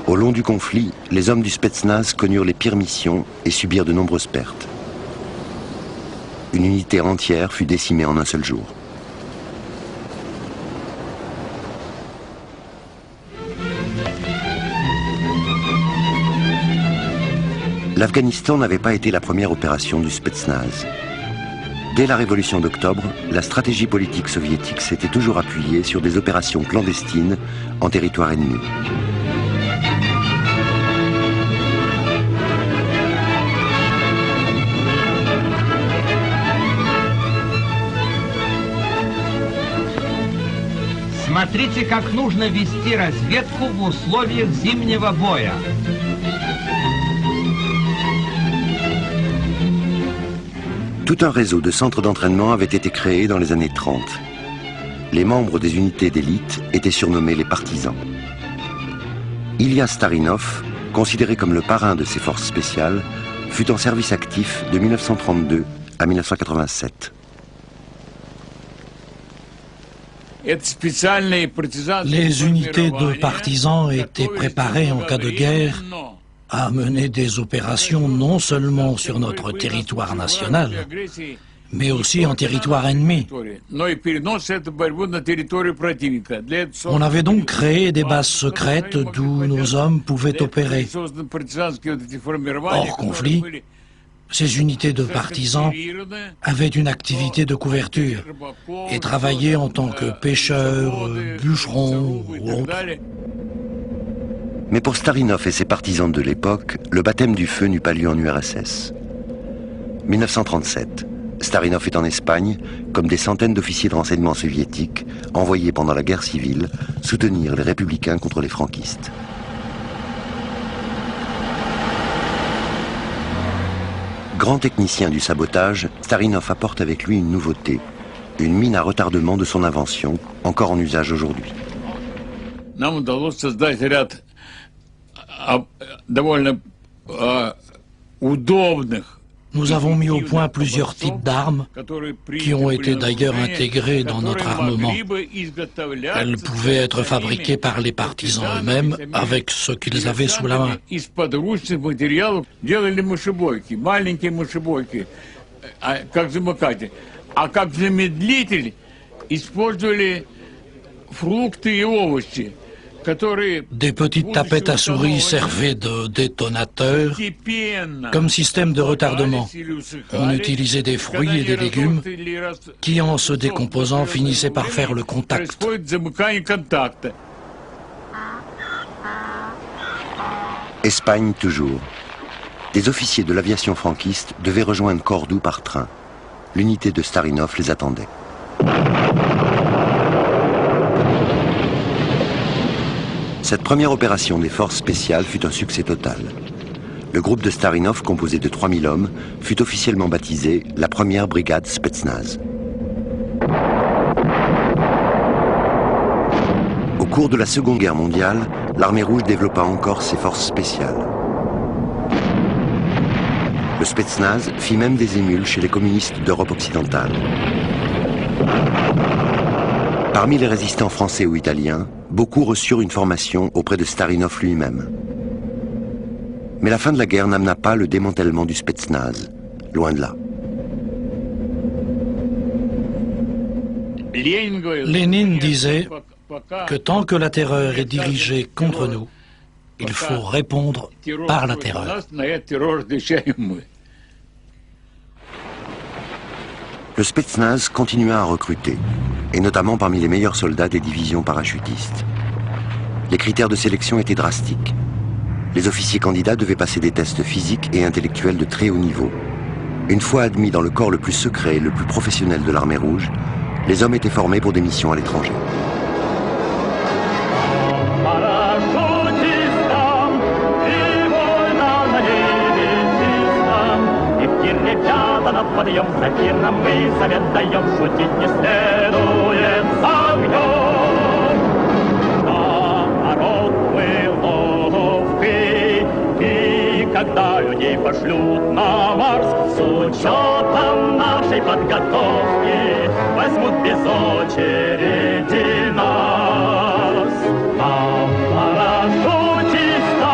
Au long du conflit, les hommes du Spetsnaz connurent les pires missions et subirent de nombreuses pertes. Une unité entière fut décimée en un seul jour. L'Afghanistan n'avait pas été la première opération du Spetsnaz. Dès la révolution d'octobre, la stratégie politique soviétique s'était toujours appuyée sur des opérations clandestines en territoire ennemi. Смотрите, как нужно вести разведку в условиях зимнего боя. Tout un réseau de centres d'entraînement avait été créé dans les années 30. Les membres des unités d'élite étaient surnommés les partisans. Ilya Starinov, considéré comme le parrain de ces forces spéciales, fut en service actif de 1932 à 1987. Les unités de partisans étaient préparées en cas de guerre à mener des opérations non seulement sur notre territoire national, mais aussi en territoire ennemi. On avait donc créé des bases secrètes d'où nos hommes pouvaient opérer. Hors conflit, ces unités de partisans avaient une activité de couverture et travaillaient en tant que pêcheurs, bûcherons ou autres. Mais pour Starinov et ses partisans de l'époque, le baptême du feu n'eut pas lieu en URSS. 1937, Starinov est en Espagne, comme des centaines d'officiers de renseignement soviétiques, envoyés pendant la guerre civile, soutenir les républicains contre les franquistes. Grand technicien du sabotage, Starinov apporte avec lui une nouveauté, une mine à retardement de son invention, encore en usage aujourd'hui. Nous avons mis au point plusieurs types d'armes qui ont été d'ailleurs intégrées dans notre armement. Elles pouvaient être fabriquées par les partisans eux-mêmes avec ce qu'ils avaient sous la main. Des petites tapettes à souris servaient de détonateurs comme système de retardement. On utilisait des fruits et des légumes qui, en se décomposant, finissaient par faire le contact. Espagne toujours. Des officiers de l'aviation franquiste devaient rejoindre Cordoue par train. L'unité de Starinov les attendait. Cette première opération des forces spéciales fut un succès total. Le groupe de Starinov, composé de 3000 hommes, fut officiellement baptisé la première brigade Spetsnaz. Au cours de la Seconde Guerre mondiale, l'armée rouge développa encore ses forces spéciales. Le Spetsnaz fit même des émules chez les communistes d'Europe occidentale. Parmi les résistants français ou italiens, beaucoup reçurent une formation auprès de Starinov lui-même. Mais la fin de la guerre n'amena pas le démantèlement du Spetsnaz, loin de là. Lénine disait que tant que la terreur est dirigée contre nous, il faut répondre par la terreur. Le Spetsnaz continua à recruter, et notamment parmi les meilleurs soldats des divisions parachutistes. Les critères de sélection étaient drastiques. Les officiers candidats devaient passer des tests physiques et intellectuels de très haut niveau. Une fois admis dans le corps le plus secret et le plus professionnel de l'armée rouge, les hommes étaient formés pour des missions à l'étranger. Подъем за миром, мы совет даем, шутить не следует с огнем. Народ был ловкий, и когда людей пошлют на Марс, с учетом нашей подготовки возьмут без очереди нас. А парашютистам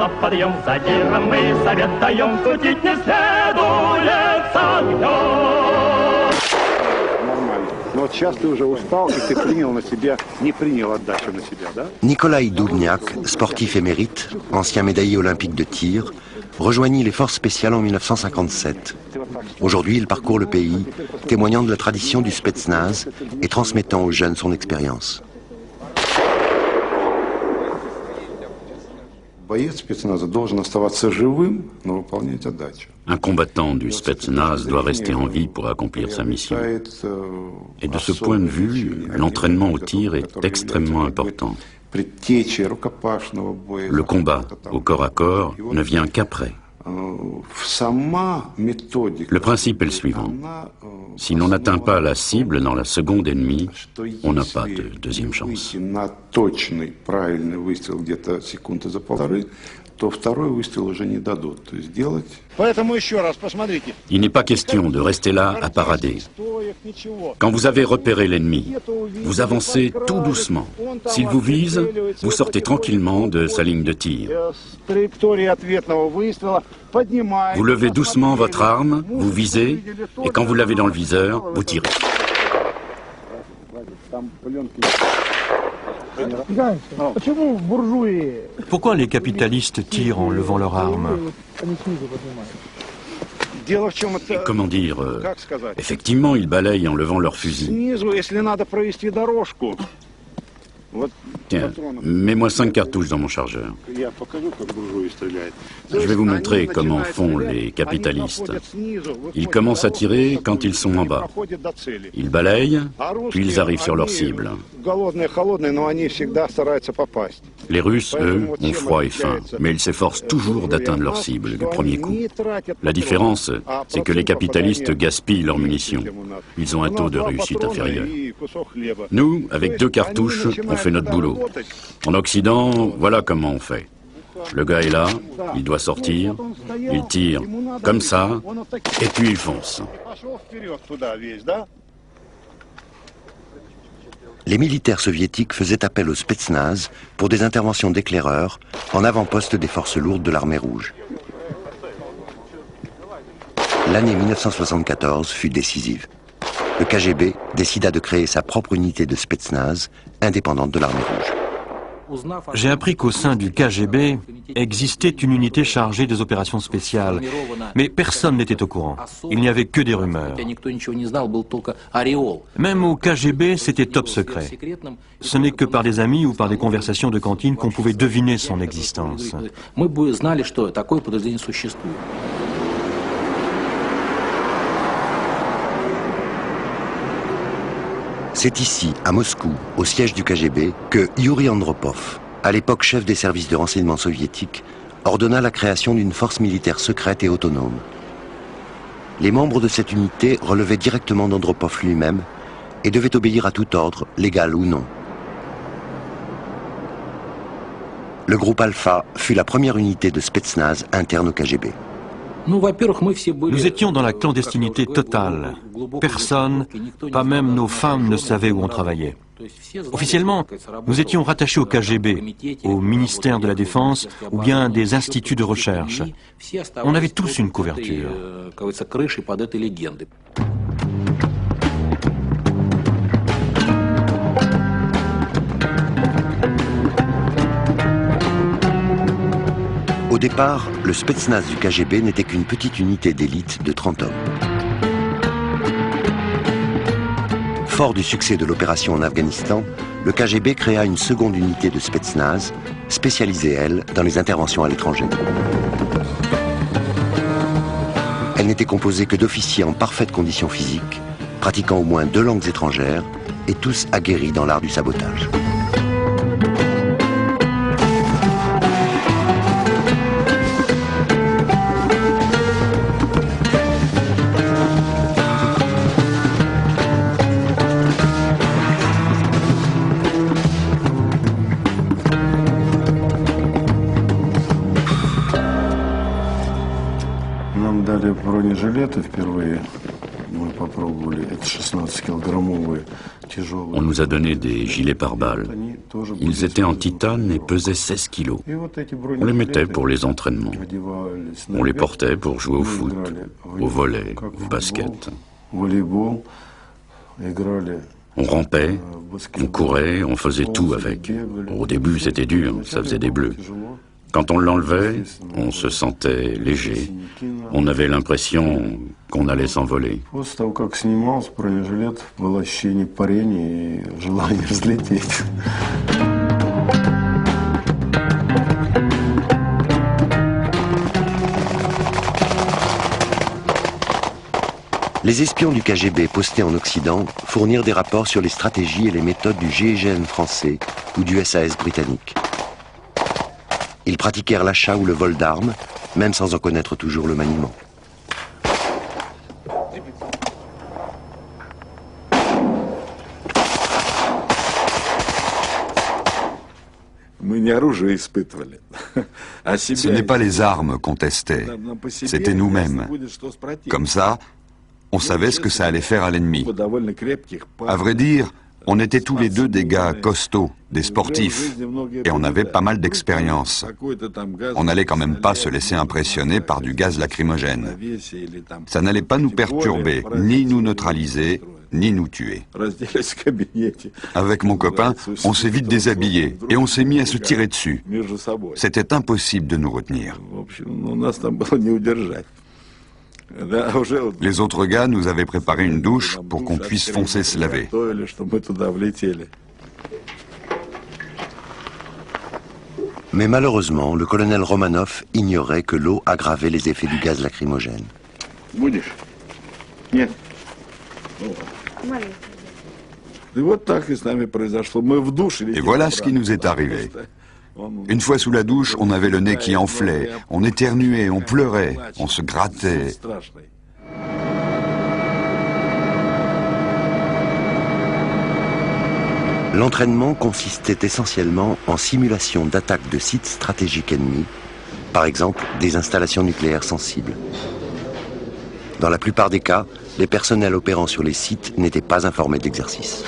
на подъем, задиром мы совет даем, шутить не следует с огнем. Нормально. Но вот сейчас ты уже устал, и ты принял на себя, не принял отдачу на себя, да? Никolaï Doudniak, sportif émérite, ancien médaillé olympique de tir, rejoignit les forces spéciales en 1957. Aujourd'hui, il parcourt le pays, témoignant de la tradition du Spetsnaz et transmettant aux jeunes son expérience. Un combattant du Spetsnaz doit rester en vie pour accomplir sa mission. Et de ce point de vue, l'entraînement au tir est extrêmement important. Le combat au corps à corps ne vient qu'après. Le principe est le suivant. Si l'on n'atteint pas la cible dans la seconde et demie, on n'a pas de deuxième chance. Il n'est pas question de rester là à parader. Quand vous avez repéré l'ennemi, vous avancez tout doucement. S'il vous vise, vous sortez tranquillement de sa ligne de tir. Vous levez doucement votre arme, vous visez, et quand vous l'avez dans le viseur, vous tirez. Pourquoi les capitalistes tirent en levant leurs armes? Comment dire, effectivement, ils balayent en levant leurs fusils. Tiens, mets-moi 5 cartouches dans mon chargeur. Je vais vous montrer comment font les capitalistes. Ils commencent à tirer quand ils sont en bas. Ils balayent, puis ils arrivent sur leur cible. Les Russes, eux, ont froid et faim, mais ils s'efforcent toujours d'atteindre leur cible du premier coup. La différence, c'est que les capitalistes gaspillent leurs munitions. Ils ont un taux de réussite inférieur. Nous, avec 2 cartouches, on fait notre boulot. En Occident, voilà comment on fait. Le gars est là, il doit sortir, il tire comme ça, et puis il fonce. Les militaires soviétiques faisaient appel au Spetsnaz pour des interventions d'éclaireurs en avant-poste des forces lourdes de l'armée rouge. L'année 1974 fut décisive. Le KGB décida de créer sa propre unité de Spetsnaz, indépendante de l'armée rouge. J'ai appris qu'au sein du KGB existait une unité chargée des opérations spéciales, mais personne n'était au courant. Il n'y avait que des rumeurs. Même au KGB, c'était top secret. Ce n'est que par des amis ou par des conversations de cantine qu'on pouvait deviner son existence. C'est ici, à Moscou, au siège du KGB, que Yuri Andropov, à l'époque chef des services de renseignement soviétiques, ordonna la création d'une force militaire secrète et autonome. Les membres de cette unité relevaient directement d'Andropov lui-même et devaient obéir à tout ordre, légal ou non. Le groupe Alpha fut la première unité de Spetsnaz interne au KGB. Nous étions dans la clandestinité totale. Personne, pas même nos femmes, ne savait où on travaillait. Officiellement, nous étions rattachés au KGB, au ministère de la Défense ou bien des instituts de recherche. On avait tous une couverture. Au départ, le Spetsnaz du KGB n'était qu'une petite unité d'élite de 30 hommes. Fort du succès de l'opération en Afghanistan, le KGB créa une seconde unité de Spetsnaz, spécialisée, elle, dans les interventions à l'étranger. Elle n'était composée que d'officiers en parfaite condition physique, pratiquant au moins 2 langues étrangères et tous aguerris dans l'art du sabotage. On nous a donné des gilets pare-balles. Ils étaient en titane et pesaient 16 kilos. On les mettait pour les entraînements. On les portait pour jouer au foot, au volley, au basket. On rampait, on courait, on faisait tout avec. Au début, c'était dur, ça faisait des bleus. Quand on l'enlevait, on se sentait léger. On avait l'impression qu'on allait s'envoler. Les espions du KGB postés en Occident fournirent des rapports sur les stratégies et les méthodes du GIGN français ou du SAS britannique. Ils pratiquèrent l'achat ou le vol d'armes, même sans en connaître toujours le maniement. Ce n'est pas les armes qu'on testait, c'était nous-mêmes. Comme ça, on savait ce que ça allait faire à l'ennemi. À vrai dire, on était tous les deux des gars costauds, des sportifs, et on avait pas mal d'expérience. On n'allait quand même pas se laisser impressionner par du gaz lacrymogène. Ça n'allait pas nous perturber, ni nous neutraliser, ni nous tuer. Avec mon copain, on s'est vite déshabillé et on s'est mis à se tirer dessus. C'était impossible de nous retenir. Les autres gars nous avaient préparé une douche pour qu'on puisse foncer se laver. Mais malheureusement, le colonel Romanov ignorait que l'eau aggravait les effets du gaz lacrymogène. Et voilà ce qui nous est arrivé. Une fois sous la douche, on avait le nez qui enflait, on éternuait, on pleurait, on se grattait. L'entraînement consistait essentiellement en simulation d'attaques de sites stratégiques ennemis, par exemple des installations nucléaires sensibles. Dans la plupart des cas, les personnels opérant sur les sites n'étaient pas informés de l'exercice.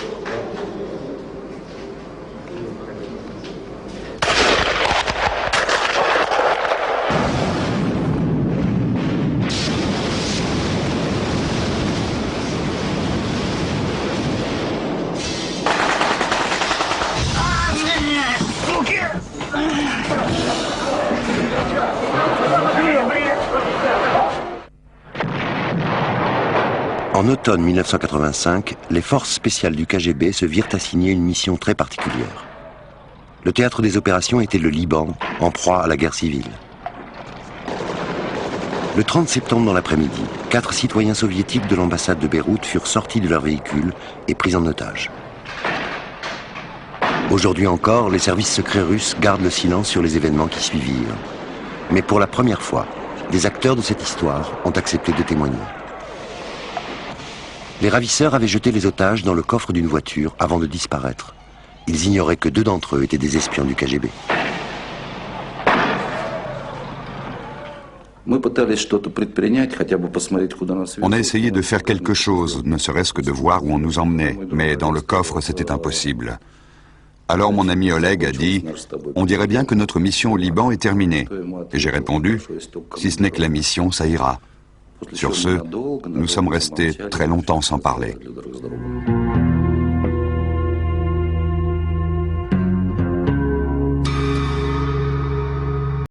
En automne 1985, les forces spéciales du KGB se virent assigner une mission très particulière. Le théâtre des opérations était le Liban, en proie à la guerre civile. Le 30 septembre dans l'après-midi, 4 citoyens soviétiques de l'ambassade de Beyrouth furent sortis de leur véhicule et pris en otage. Aujourd'hui encore, les services secrets russes gardent le silence sur les événements qui suivirent. Mais pour la première fois, des acteurs de cette histoire ont accepté de témoigner. Les ravisseurs avaient jeté les otages dans le coffre d'une voiture avant de disparaître. Ils ignoraient que 2 d'entre eux étaient des espions du KGB. On a essayé de faire quelque chose, ne serait-ce que de voir où on nous emmenait, mais dans le coffre, c'était impossible. Alors mon ami Oleg a dit « On dirait bien que notre mission au Liban est terminée. » Et j'ai répondu « Si ce n'est que la mission, ça ira. » Sur ce, nous sommes restés très longtemps sans parler.